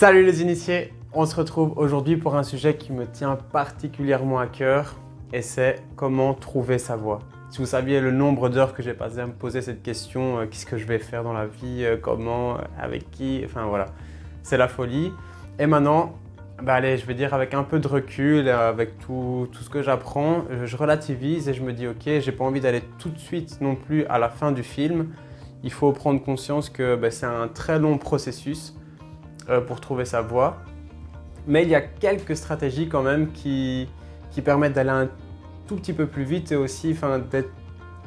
Salut les initiés, on se retrouve aujourd'hui pour un sujet qui me tient particulièrement à cœur et c'est comment trouver sa voie. Si vous saviez le nombre d'heures que j'ai passé à me poser cette question, qu'est-ce que je vais faire dans la vie, comment, avec qui, enfin voilà, c'est la folie. Et maintenant, allez, je vais dire avec un peu de recul, avec tout ce que j'apprends, je relativise et je me dis ok, j'ai pas envie d'aller tout de suite non plus à la fin du film. Il faut prendre conscience que c'est un très long processus pour trouver sa voie. Mais il y a quelques stratégies quand même qui permettent d'aller un tout petit peu plus vite et aussi d'être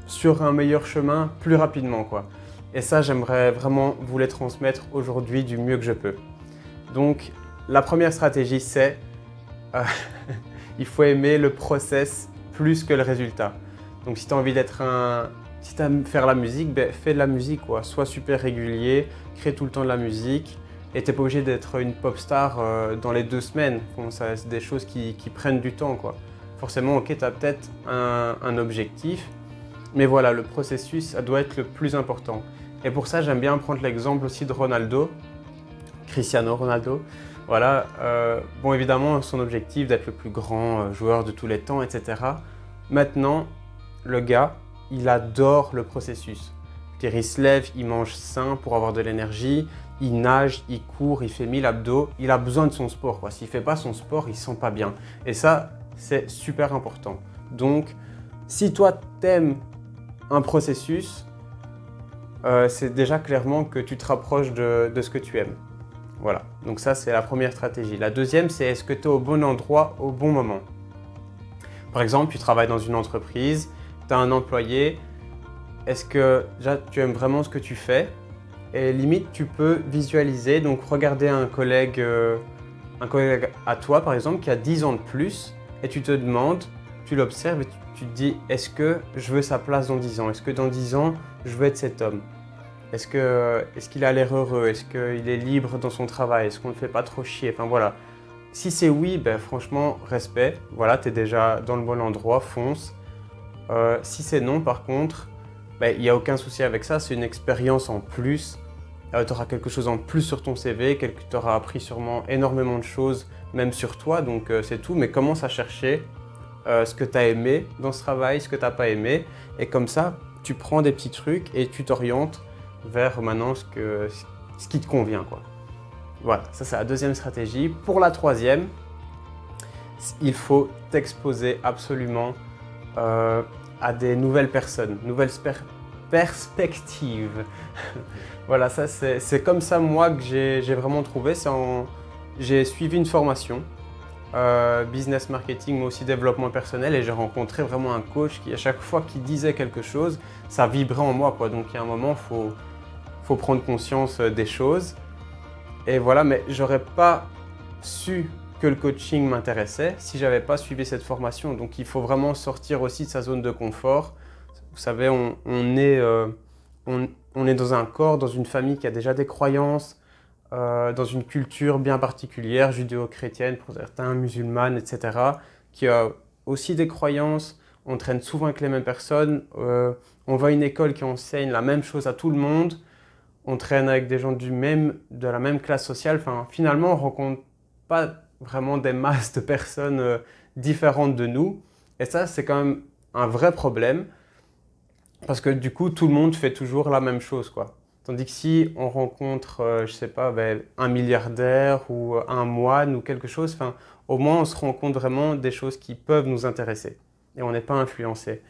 sur un meilleur chemin plus rapidement, quoi. Et ça, j'aimerais vraiment vous les transmettre aujourd'hui du mieux que je peux. Donc, la première stratégie, c'est il faut aimer le process plus que le résultat. Donc, si tu as envie si tu aimes faire la musique, fais de la musique, quoi. Sois super régulier, crée tout le temps de la musique. Et tu n'es pas obligé d'être une pop star dans les 2 semaines. Bon, c'est des choses qui prennent du temps, quoi. Forcément, ok, tu as peut-être un objectif, mais voilà, le processus, ça doit être le plus important. Et pour ça, j'aime bien prendre l'exemple aussi de Ronaldo, Cristiano Ronaldo. Voilà, bon, évidemment, son objectif d'être le plus grand joueur de tous les temps, etc. Maintenant, le gars, il adore le processus. Il se lève, il mange sain pour avoir de l'énergie, il nage, il court, il fait 1000 abdos, il a besoin de son sport, quoi. S'il ne fait pas son sport, il ne se sent pas bien. Et ça, c'est super important. Donc, si toi, t'aimes un processus, c'est déjà clairement que tu te rapproches de ce que tu aimes. Voilà, donc ça, c'est la première stratégie. La deuxième, c'est est-ce que tu es au bon endroit au bon moment? Par exemple, tu travailles dans une entreprise, tu as un employé, est-ce que déjà, tu aimes vraiment ce que tu fais? Et limite, tu peux visualiser, donc regarder un collègue à toi, par exemple, qui a 10 ans de plus, et tu te demandes, tu l'observes et tu te dis, est-ce que je veux sa place dans 10 ans? Est-ce que dans 10 ans, je veux être cet homme? Est-ce qu'il a l'air heureux? Est-ce qu'il est libre dans son travail? Est-ce qu'on ne le fait pas trop chier? Enfin voilà. Si c'est oui, franchement, respect. Voilà, tu es déjà dans le bon endroit, fonce. Si c'est non, par contre, il n'y a aucun souci avec ça. C'est une expérience en plus. Tu auras quelque chose en plus sur ton CV, tu auras appris sûrement énormément de choses, même sur toi, donc c'est tout. Mais commence à chercher ce que tu as aimé dans ce travail, ce que tu n'as pas aimé. Et comme ça, tu prends des petits trucs et tu t'orientes vers maintenant ce qui te convient, quoi. Voilà, ça c'est la deuxième stratégie. Pour la troisième, il faut t'exposer absolument à des nouvelles personnes, nouvelles perspectives. Voilà, ça c'est comme ça moi que j'ai vraiment trouvé. J'ai suivi une formation, business marketing mais aussi développement personnel et j'ai rencontré vraiment un coach qui à chaque fois qu'il disait quelque chose, ça vibrait en moi, quoi. Donc il y a un moment, faut prendre conscience des choses. Et voilà, mais j'aurais pas su que le coaching m'intéressait si j'avais pas suivi cette formation. Donc il faut vraiment sortir aussi de sa zone de confort. Vous savez, on est dans un corps, dans une famille qui a déjà des croyances, dans une culture bien particulière, judéo-chrétienne pour certains, musulmane, etc., qui a aussi des croyances. On traîne souvent avec les mêmes personnes. On va à une école qui enseigne la même chose à tout le monde. On traîne avec des gens de la même classe sociale. Enfin, finalement, on ne rencontre pas vraiment des masses de personnes différentes de nous. Et ça, c'est quand même un vrai problème. Parce que du coup, tout le monde fait toujours la même chose, quoi. Tandis que si on rencontre, je sais pas, un milliardaire ou un moine ou quelque chose, au moins on se rend compte vraiment des choses qui peuvent nous intéresser. Et on n'est pas influencé.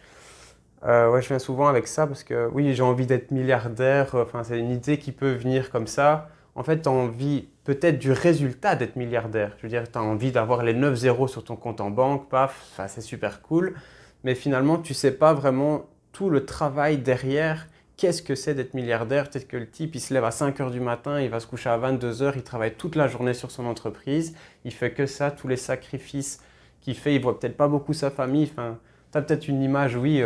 Ouais, je viens souvent avec ça parce que oui, j'ai envie d'être milliardaire. C'est une idée qui peut venir comme ça. En fait, tu as envie peut-être du résultat d'être milliardaire. Je veux dire, tu as envie d'avoir les 9 zéros sur ton compte en banque, paf, c'est super cool. Mais finalement, tu ne sais pas vraiment tout le travail derrière. Qu'est-ce que c'est d'être milliardaire? Peut-être que le type, il se lève à 5 heures du matin, il va se coucher à 22 heures, il travaille toute la journée sur son entreprise. Il fait que ça, tous les sacrifices qu'il fait, il voit peut-être pas beaucoup sa famille. Tu as peut-être une image, oui,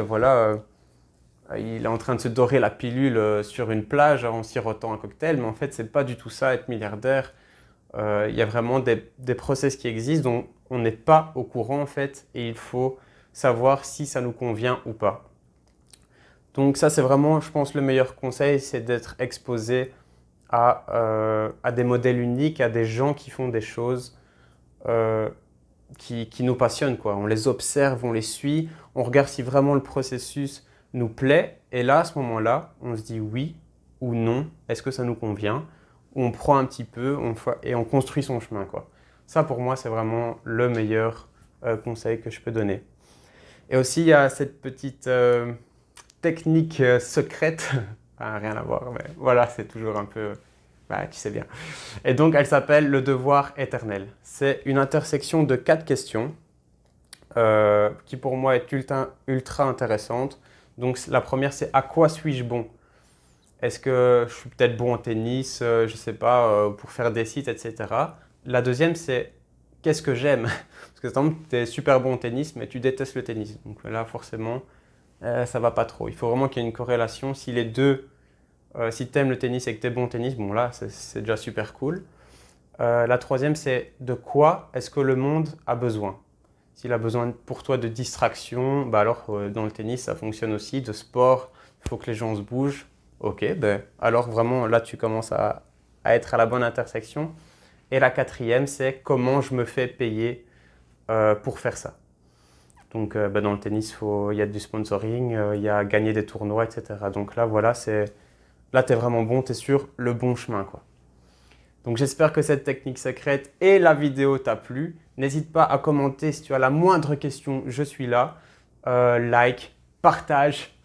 il est en train de se dorer la pilule sur une plage en sirotant un cocktail, mais en fait, c'est pas du tout ça, être milliardaire. Il y a vraiment des process qui existent dont on n'est pas au courant, en fait, et il faut savoir si ça nous convient ou pas. Donc ça, c'est vraiment, je pense, le meilleur conseil, c'est d'être exposé à des modèles uniques, à des gens qui font des choses qui nous passionnent, quoi. On les observe, on les suit, on regarde si vraiment le processus nous plaît. Et là, à ce moment-là, on se dit oui ou non, est-ce que ça nous convient? On prend un petit peu et on construit son chemin, quoi. Ça, pour moi, c'est vraiment le meilleur conseil que je peux donner. Et aussi, il y a cette petite technique secrète, enfin, rien à voir, mais voilà, c'est toujours un peu, bah, tu sais bien. Et donc, elle s'appelle le devoir éternel. C'est une intersection de 4 questions qui, pour moi, est ultra intéressante. Donc, la première, c'est à quoi suis-je bon? Est-ce que je suis peut-être bon en tennis, je ne sais pas, pour faire des sites, etc. La deuxième, c'est qu'est-ce que j'aime? Parce que, par exemple, tu es super bon au tennis, mais tu détestes le tennis. Donc là, forcément, ça va pas trop. Il faut vraiment qu'il y ait une corrélation. Si les deux, si tu aimes le tennis et que tu es bon au tennis, bon là, c'est déjà super cool. La troisième, c'est de quoi est-ce que le monde a besoin? S'il a besoin pour toi de distraction, bah alors dans le tennis, ça fonctionne aussi, de sport, il faut que les gens se bougent. Ok, ben alors vraiment là, tu commences à être à la bonne intersection. Et la quatrième, c'est comment je me fais payer pour faire ça. Donc ben dans le tennis, il y a du sponsoring, il y a gagner des tournois, etc. Donc là, voilà, là, tu es vraiment bon, tu es sur le bon chemin, quoi. Donc j'espère que cette technique secrète et la vidéo t'a plu. N'hésite pas à commenter si tu as la moindre question, je suis là. Like, partage.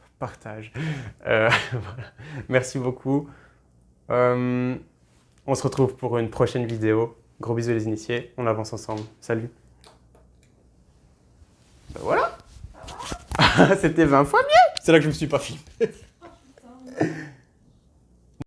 Voilà. Merci beaucoup. On se retrouve pour une prochaine vidéo. Gros bisous les initiés, on avance ensemble. Salut. Ben voilà. C'était 20 fois mieux. C'est là que je me suis pas filmé.